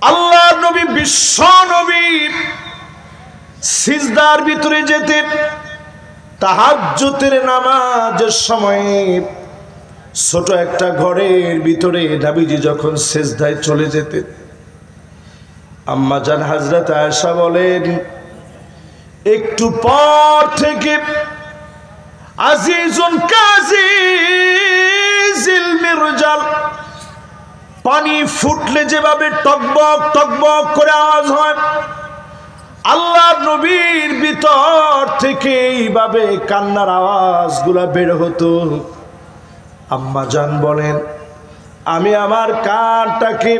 আল্লাহ নবী বিশ্ব নবী সিজদার ভিতরে যেতেন তাহাজ্জুদের নামাজের সময়ে। ছোট একটা ঘরের ভিতরে নবীজি যখন সিজদায় চলে যেতেন, আম্মা জান হযরত আয়েশা বলেন, একটু পর থেকে আজিজুন কাজিজিল মিরজাল, পানি ফুটলে যেভাবে টকবক টকবক করে আওয়াজ হয়, আল্লাহ নবীর ভিতর থেকে এইভাবে কান্নার আওয়াজগুলা বের হতো। আম্মা জান বলেন, আমি আমার কানটাকে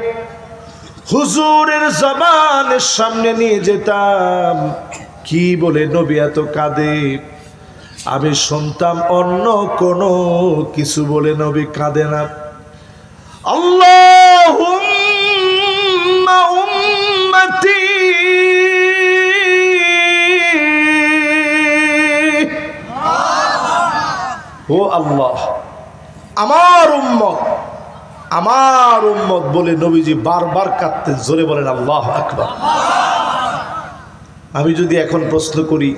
হুজুরের জবানের সামনে নিয়ে যেতাম, কি বলে নবী এত কাঁদে। আমি শুনতাম অন্য কোনো কিছু বলে নবী কাঁদে না। আল্লাহুম্মা উম্মতি, ও আল্লাহ আমার উম্মত, আমার উম্মত বলে নবীজি বারবার কাঁদতেন। জোরে বলেন আল্লাহু আকবার। আমি যদি এখন প্রশ্ন করি,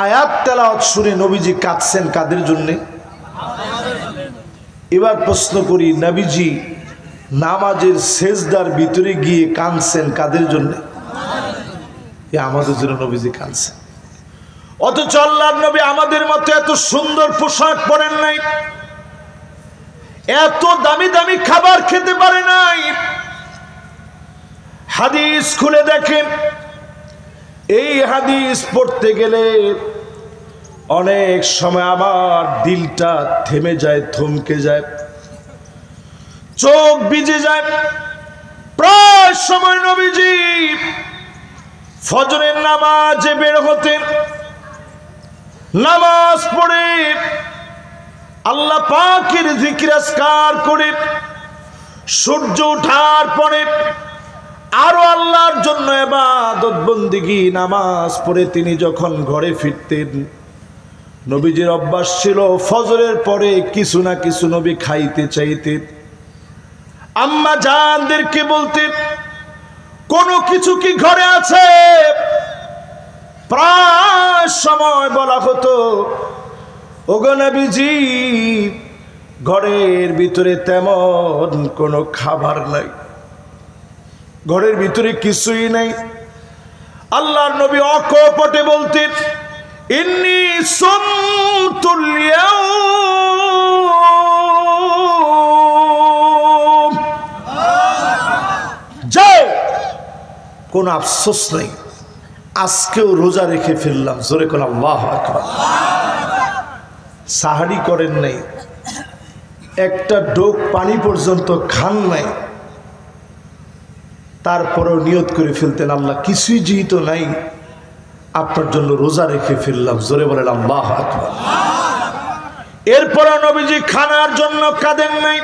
আয়াত তেলাওয়াত শুনে নবীজি কাঁদছেন কাদের জন্য? এবার প্রশ্ন করি, নবীজি নামাজের সেজদার ভিতরে গিয়ে কাঁদছেন কাদের জন্য? আমাদের জন্য নবীজি কাঁদছেন। অথচ আল্লাহর নবী আমাদের মতো এত সুন্দর পোশাক পরেন নাই, এত দামি দামি খাবার খেতে পারে নাই। হাদিস খুলে দেখেন, এই হাদিস পড়তে গেলে অনেক সময় আমার দিলটা থেমে যায়, থমকে যায়, চোখ ভিজে যায়। প্রায় সময় নবীজি ফজরের নামাজে বের হতেন, নামাজ পড়ে আল্লাহ পাকের জিকির আজকার করে সূর্য ওঠার পরে আরো আল্লাহর জন্য ইবাদত বন্দেগী নামাজ পড়ে তিনি যখন ঘরে ফিরতেন, নবীজির অভ্যাস ছিল ফজরের পরে কিছু না কিছু নবী খাইতে চাইতেন। আম্মা জানদেরকে বলতেন, কোনো কিছু কি ঘরে আছে? প্রায় সময় বলা হতো, ওগো নবীজি ঘরের ভিতরে তেমন কোনো খাবার নাই, ঘরের ভিতরে কিছুই নাই। আল্লাহর নবী অকপটে বলতেন, ইন্নী সুমতুল ইয়াউম, যাও কোনো আফসোস নাই, আজকেও রোজা রেখে ফেললাম। জোরে কোন আল্লাহু আকবার। সাহারি করেন নাই, একটা ডোক পানি পর্যন্ত খান নাই, তারপরেও নিয়ত করে ফেলতেন, আল্লাহ কিছুই যেহেতু নাই আপনার জন্য রোজা রেখে ফেললাম। জোরে বলেন আল্লাহু আকবার। এরপরও নবীজি খানার জন্য কাঁদেন নাই।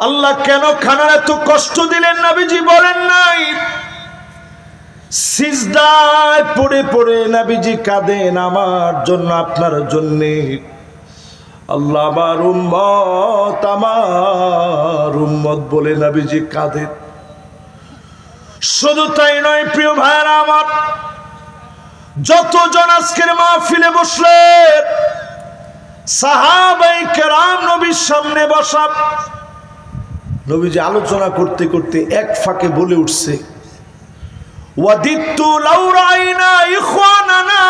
আল্লাহ কেন খানার এত কষ্ট দিলেন নবীজি বলেন নাই। সিজদায় পড়ে পড়ে নবীজি কাঁদেন আমার জন্য, আপনার জন্য। আল্লাহ আমার উম্মত বলে নবীজি কাঁদেন। শুধু তাই নয় প্রিয় ভাইরা আমার, যতজন আজকের মাহফিলে বসলেন সাহাবায়ে কেরাম নবীর সামনে বসা, নবীজি আলোচনা করতে করতে এক ফাঁকে বলে উঠছে, ওয়াদিত্তু লাউ রাইনা ইখওয়ানানা,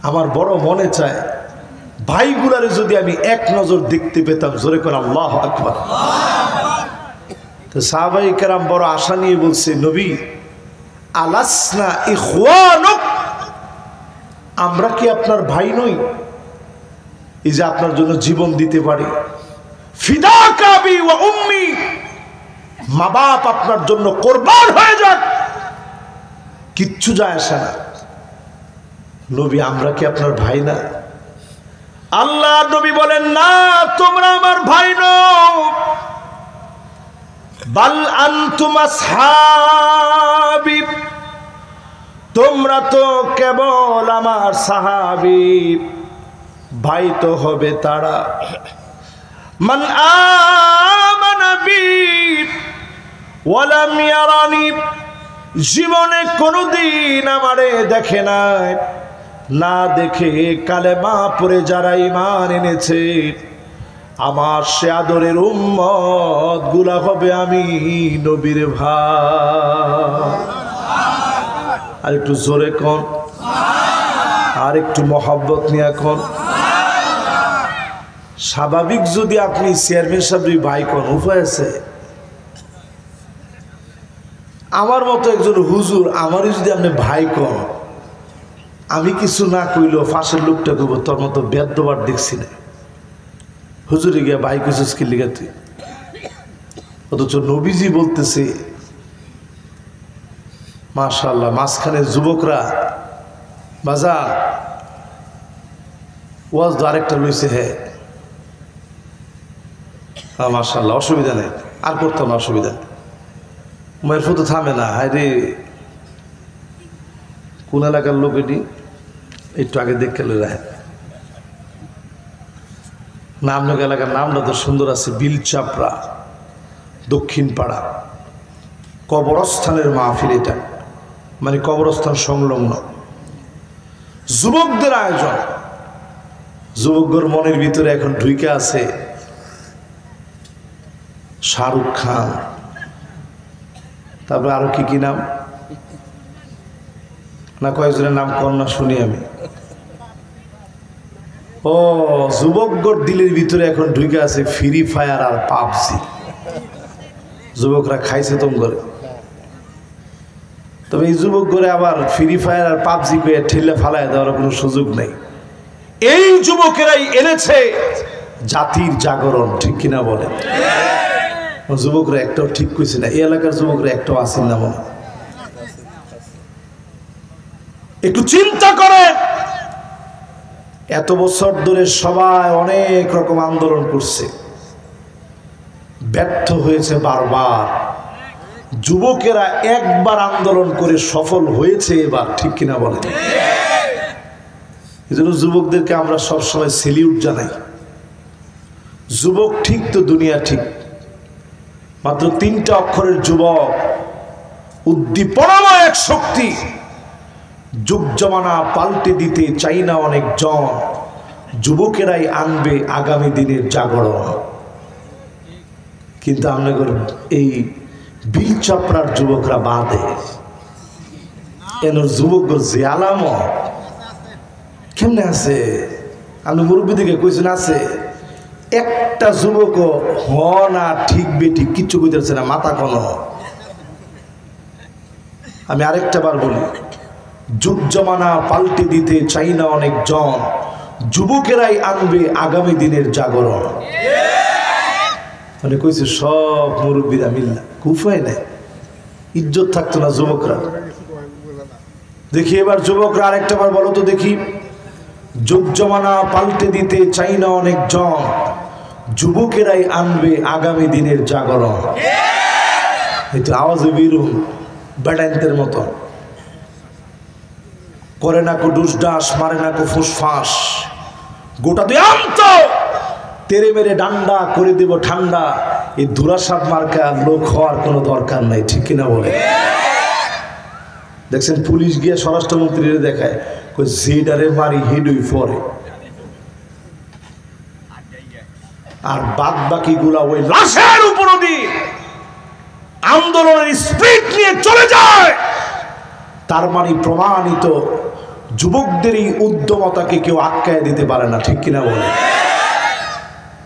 আমার বড় মনে চায় ভাইগুলারে যদি আমি এক নজর দেখতে পেতাম। জোরে করে আল্লাহু আকবার। তো সাহাবায়ে কেরাম বড় আশা নিয়ে বলছে, নবী আলাসনা ইখওয়ানুক, আমরা কি আপনার ভাই নই? এই যে আপনার জন্য জীবন দিতে পারি, ফিদাকা আবি ওয়া উম্মি, মা বাপ আপনার জন্য কোরবান হয়ে যাক, কিচ্ছু যায় আসে না। নবী আমরা কি আপনার ভাই না? আল্লাহ নবী বলেন, না তোমরা আমার ভাই নও, বাল আনতুম আসহাবি, তোমরা তো কেবল আমার সাহাবী। ভাই তো হবে তারা মান আমানা বি ওয়ালাম ইয়ারানি, জীবনে কোনোদিন আমারে দেখে নাই, না দেখে কালেমা পড়ে যারা ঈমান এনেছে আমার সে আদরের উম্মত গুলা হবে আমি নবীর ভাই। আর একটু জোরে কোন, আর একটু মহব্বত নিয়ে কোন। স্বাভাবিক যদি আপনি চেয়ারম্যান সাহেবের ভাই কোন, উপায় আছে? আমার মতো একজন হুজুর আমারই যদি আপনি ভাই কোন, আমি কিছু না কইলেও ফাঁসের লোকটা কইব তোর মতো বেদ্যবার দেখছি না। হুজুরে গিয়া ভাই কইছিস কি লিগা তুই? অথচ নবীজি বলতেছে মাশাআল্লাহ, মাঝখানে যুবকরা বাজার ওয়াজ তো আরেকটা লইছে। হ্যাঁ মাশাআল্লাহ, অসুবিধা নেই, আর করতাম না, অসুবিধা নেই। উমায়ের ফটো থামে না। হায় রে, কোন এলাকার লোক এটি? একটু আগে দেখে লই রাখেন নাম। এলাকার নামটা তো সুন্দর আছে, বিলচাপড়া, দক্ষিণ পাড়া, কবরস্থানের মাহফিল এটা, মানে কবরস্থান সংলগ্ন যুবকদের আয়োজন। যুবকদের মনের ভিতরে এখন ঢুকে আছে শাহরুখ খান, তারপরে আরো কি কি নাম না, কয়েকজনের নাম কর না শুনি আমি। ও যুবকগর দিলের ভিতরে এখন ঢুকে আছে ফ্রি ফায়ার আর পাবজি। যুবকরা খাইছে তোম করে, তবে এই যুবক করে আবার ফ্রি ফায়ার আর পাবজি করে ঠেলে ফালায় দেওয়ার কোনো সুযোগ নেই। এই যুবকেরাই এনেছে জাতির জাগরণ, ঠিক কিনা বলে? যুবকরা একটাও ঠিক কইছে না, এই এলাকার যুবকরা একটাও আসেন না মনে। একটু চিন্তা করেন, এত বছর ধরে সবাই অনেক রকম আন্দোলন করছে, ব্যর্থ হয়েছে বারবার। যুবকেরা একবার আন্দোলন করে সফল হয়েছে এবার, ঠিক কিনা বলেন? এই জন্য যুবকদেরকে আমরা সবসময় সেলিউট জানাই। যুবক ঠিক তো দুনিয়া ঠিক। মাত্র 3টা অক্ষরের যুবক, উদ্দীপনাময় এক শক্তি। যুগ জমানা পাল্টে দিতে চাই না অনেক জন, যুবকেরাই আনবে আগামী দিনের জাগরণ। কিন্তু আপনাদের এই বিলচাপড়ার যুবকরা বাদে এন যুবক যে আলাম কেমনে আছে? আপনি মুরব্বী দিকে কইছেন আছে, একটা যুবক হ না ঠিক বেটি কিচ্ছু বুঝতেছে না, মাথা কোন। আমি আরেকটা বার বলি, যুগ জমানা পাল্টে দিতে চাই না অনেক জন, যুবকেরাই আনবে আগামী দিনের জাগরণ। মানে কইছে সব মুরব্বীরা মিল্লা, কুফায় নাই, ইজ্জত থাকতো না যুবকরা। দেখি এবার যুবকরা আরেকটা বার বলো তো দেখি। যুগ জমানা পাল্টে দিতে চাই না অনেক জন, যুবকেরাই আনবে আগামী দিনের জাগরণ। এই তো আওয়াজে বেরুন বেড়াইতের মতো, করে না কো ডুস ডাস, মারে না কো ফুসফাস, গোটা দুই আন্ত তেরে মেরে ডান্ডা করে দেব ঠান্ডা। এই দুরাসাদ মার্কা লোক হওয়ার কোনো দরকার নাই, ঠিক কিনা বলে? দেখছেন পুলিশ গিয়ে স্বরাষ্ট্রমন্ত্রীর দেখায়, যেটারে মারি হেডুই পরে, আর বাদ বাকি গুলা ওই লাশের উপর দিয়ে আন্দোলনের স্পিড নিয়ে চলে যায়। তার মানে প্রমাণিত যুবকদের এই উদ্যমতাকে কেউ আটকায় দিতে পারে না, ঠিক কিনা বলে?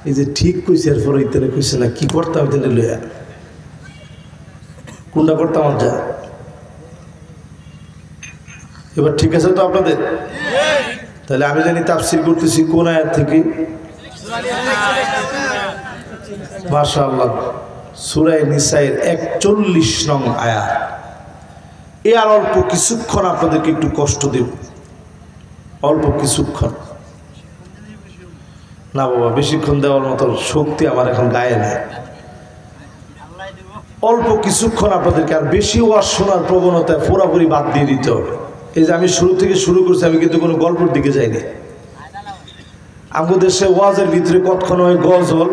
এই যে ঠিক কইছে এরপর ইত্যাদি কইছে না, কি করতাম তেলে লইয়া কোনটা করতাম আর যা। এবার ঠিক আছে তো আপনাদের? তাহলে আমি জানি তাফসীর করতেছি কোন আয়াত থেকে। মাশাআল্লাহ, সূরা নিসায়ের 41 নং আয়াত। আর অল্প কিছুক্ষণ আপনাদেরকে একটু কষ্ট দেব, অল্প কিছুক্ষণ না বাবা, বেশিক্ষণ দেওয়ার মতো শক্তি আমার এখন গায়ে নেই। অল্প কিছুক্ষণ আপনাদেরকে, আর বেশি ওয়াজ শোনার প্রবণতায় পুরোপুরি বাদ দিয়ে দিতে হবে। এই যে আমি শুরু থেকে শুরু করছি, আমি কিন্তু কোনো গল্পের দিকে যাইনি। আমাদের দেশে ওয়াজের ভিতরে কতক্ষণ হয় গজল,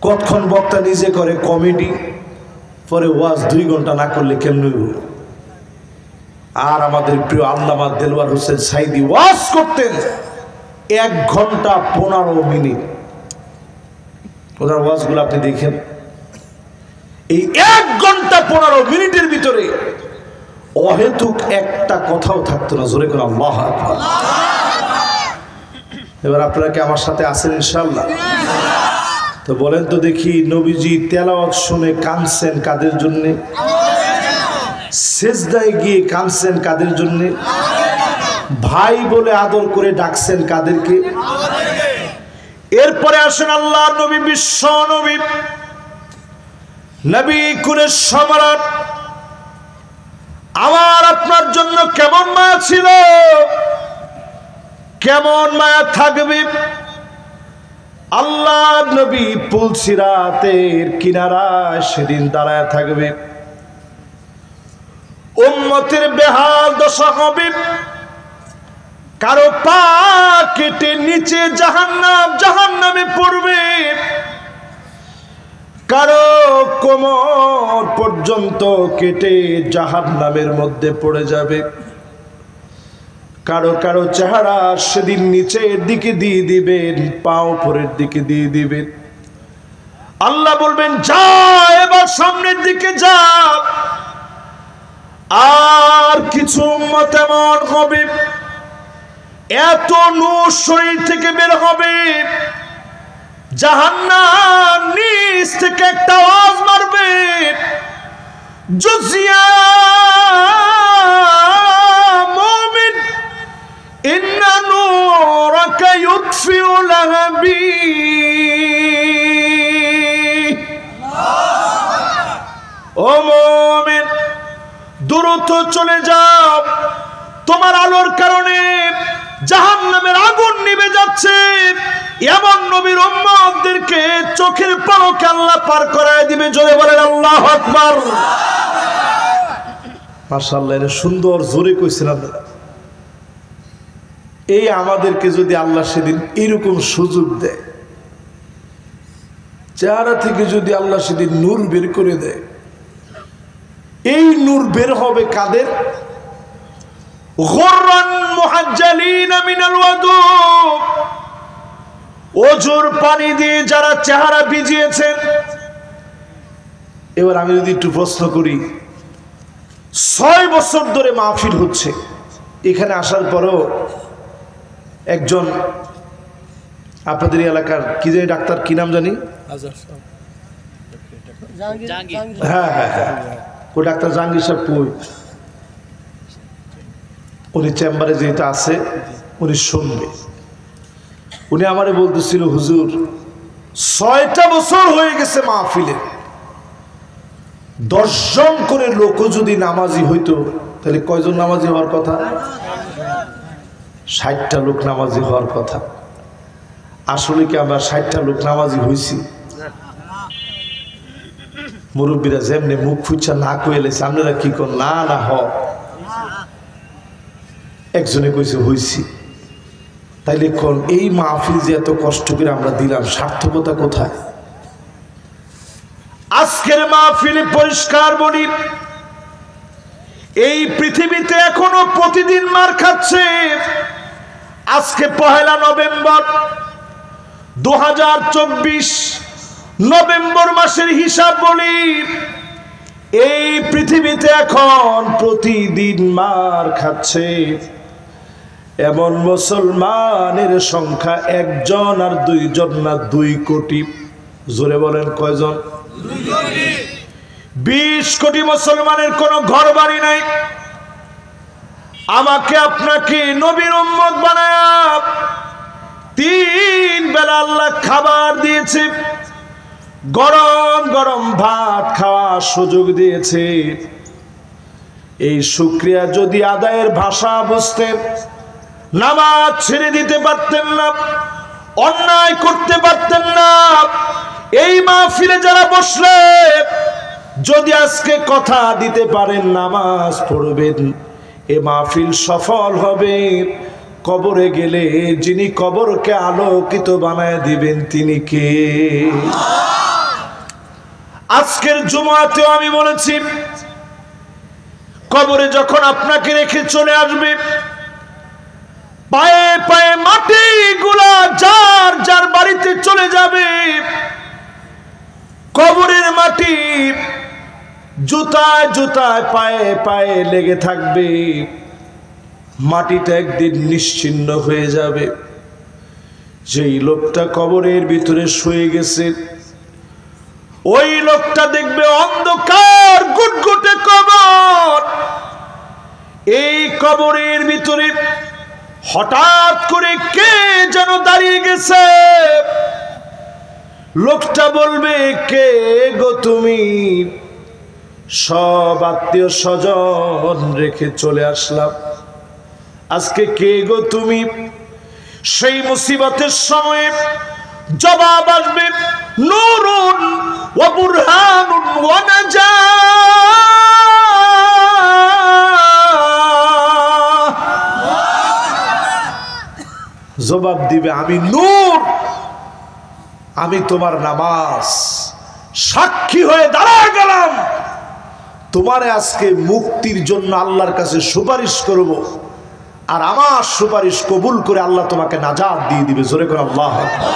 কতক্ষণ বক্তা নিজে করে কমেডি, পরে ওয়াজ 2 ঘন্টা না করলে কেমনে হইব? আর আমাদের প্রিয় আল্লামা দেলওয়ার হোসেন সাইদি ওয়াজ করতেন 1 ঘন্টা 15 মিনিট। ওনার ওয়াজগুলো আপনি দেখেন, এই 1 ঘন্টা 15 মিনিটের ভিতরে অহেতুক একটা কথাও থাকতো না। জোরে করে আল্লাহু আকবার। এবার আপনারা কি আমার সাথে আছেন ইনশাআল্লাহ? তো বলেন তো দেখি, নবীজি তেলাওয়াত শুনে কাঁদছেন কাদের জন্য? সেজদায় গিয়ে কাঁদছেন কাদের জন্য? ভাই বলে আদর করে ডাকছেন কাদেরকে? এরপরে আসেন আল্লাহর নবী, বিশ্ব নবী, নবী কুলের সম্রাট, আমার আপনার জন্য কেমন মায়া ছিল, কেমন মায়া থাকবে। আল্লাহ নবী পুলসিরাতের কিনারায় সেদিন দাঁড়ায় থাকবে, উম্মতের বেহাল দশা হবে। কারো পা কেটে নিচে জাহান্নামে পড়বে, কারো কোমর পর্যন্ত কেটে জাহান্নামের মধ্যে পড়ে যাবে। কারো কারো চেহারা সেদিন নিচের দিকে দিয়ে দিবেন, পা উপরের দিকে দিয়ে দিবেন। আল্লাহ বলবেন, যা এবার সামনের দিকে যা। আর কিছু উম্মত এমন হবে, এত নূর শরীর থেকে বের হবে, জাহান্নাম নিচ থেকে একটা আওয়াজ মারবে, জুজিয়া মুমিন ইন্না নূরাকা ইউতফিউ লাহাবি। ও মুমিন, দ্রুত চলে যাও, তোমার আলোর কারণে জাহান্নামের আগুন নিভে যাচ্ছে। এমন নবীর উম্মতদেরকে চোখের পলকে আল্লাহ পার করায় দিবে। জোরে বলেন আল্লাহু আকবার। মাশাআল্লাহ, এর সুন্দর জোরে কইছিলাম। এই আমাদেরকে যদি আল্লাহ সেদিন এরকম সুযোগ দেয়, চেহারা থেকে যদি আল্লাহ সেদিন নূর বের করে দেয়, এই নূর বের হবে কাদের? গুররান মুহাজ্জালিনা মিনাল ওয়াদু, ওজুর পানি দিয়ে যারা চেহারা ভিজিয়েছেন। এবার আমি যদি একটু প্রশ্ন করি, 6 বছর ধরে মাহফিল হচ্ছে, এখানে আসার পরেও একজন আপনাদের এলাকার কি জানি ডাক্তার, কি নাম জানি, হ্যাঁ হ্যাঁ হ্যাঁ, ও ডাক্তার জাহাঙ্গীর সাহেব কই? উনি চেম্বারে যেহেতু আছে, উনি শুনবে। উনি আমারে বলতেছিল, হুজুর 6টা বছর হয়ে গেছে মাহফিলে, 10 জন করে লোকও যদি নামাজি হইতো তাহলে কয়জন নামাজি হওয়ার কথা? 60টা লোক নামাজি হওয়ার কথা। আসলে কি আমরা 60টা লোক নামাজি হইছি? মুরব্বীরা যেমনি মুখ ফুচ্ছা না কইলেছে, আপনারা কি কর? না না হ। একজনে কইছে হইছি। তাইলে কোন এই মাহফিল যে এত কষ্ট করে আমরা দিলাম, সার্থকতা কোথায়? আজকের মাহফিলে পরিষ্কার বলি, এই পৃথিবীতে এখনো প্রতিদিন মার খাচ্ছে। আজকে 1 নভেম্বর 2024, নভেম্বর মাসের হিসাব বলি, এই পৃথিবীতে এখন প্রতিদিন মার খাচ্ছে এমন মুসলমানের সংখ্যা 1 জন আর 2 জন না, 2 কোটি। জোরে বলেন কয়জন? 2 কোটি। 20 কোটি মুসলমানের কোনো ঘর বাড়ি নাই। আমাকে আপনাকে নবীর উম্মত বানায়া 3 বেলা আল্লাহ খাবার দিয়েছে, গরম গরম ভাত খাওয়ার সুযোগ দিয়েছে। এই শুকরিয়া যদি আদায়ের ভাষা বুঝতেন, নামাজ ছেড়ে দিতে পারতেন না, অন্যায় করতে পারতেন না। এই মাহফিলে যারা বসলে যদি আজকে কথা দিতে পারেন নামাজ পড়বেন, এ মাহফিল সফল হবে। কবরে গেলে যিনি কবরকে আলোকিত বানায় দিবেন তিনি কে? আজকের জুমাতেও আমি বলেছি, কবরে যখন আপনাকে রেখে চলে আসবে, পায়ে পায়ে মাটি গুলা যার যার বাড়িতে চলে যাবে, কবরের মাটি জুতায় জুতায় পায়ে পায়ে লেগে থাকবে। মাটিটা একদিন নিশ্চিহ্ন হয়ে যাবে। যেই লোকটা কবরের ভিতরে শুয়ে গেছে, ওই লোকটা দেখবে অন্ধকার গুটগুটে কবর। এই কবরের ভিতরে হঠাৎ করে কে যেন দাঁড়িয়ে গেছে। লোকটা বলবে, কে গো তুমি? সব আত্মীয় স্বজন রেখে চলে আসলাম, আজকে কে গো তুমি? সেই মুসিবতের সময়ে জবাব আসবে, নূরুন ওয়া বুরহানুন ওয়া নাজাহ। জবাব দিবে, আমি নূর, আমি তোমার নামাজ সাক্ষী হয়ে দাঁড়ায় গেলাম, তোমারে আজকে মুক্তির জন্য আল্লাহর কাছে সুপারিশ করব, আর আমার সুপারিশ কবুল করে আল্লাহ তোমাকে নাজাত দিয়ে দিবে। জোরে করে আল্লাহু আকবার।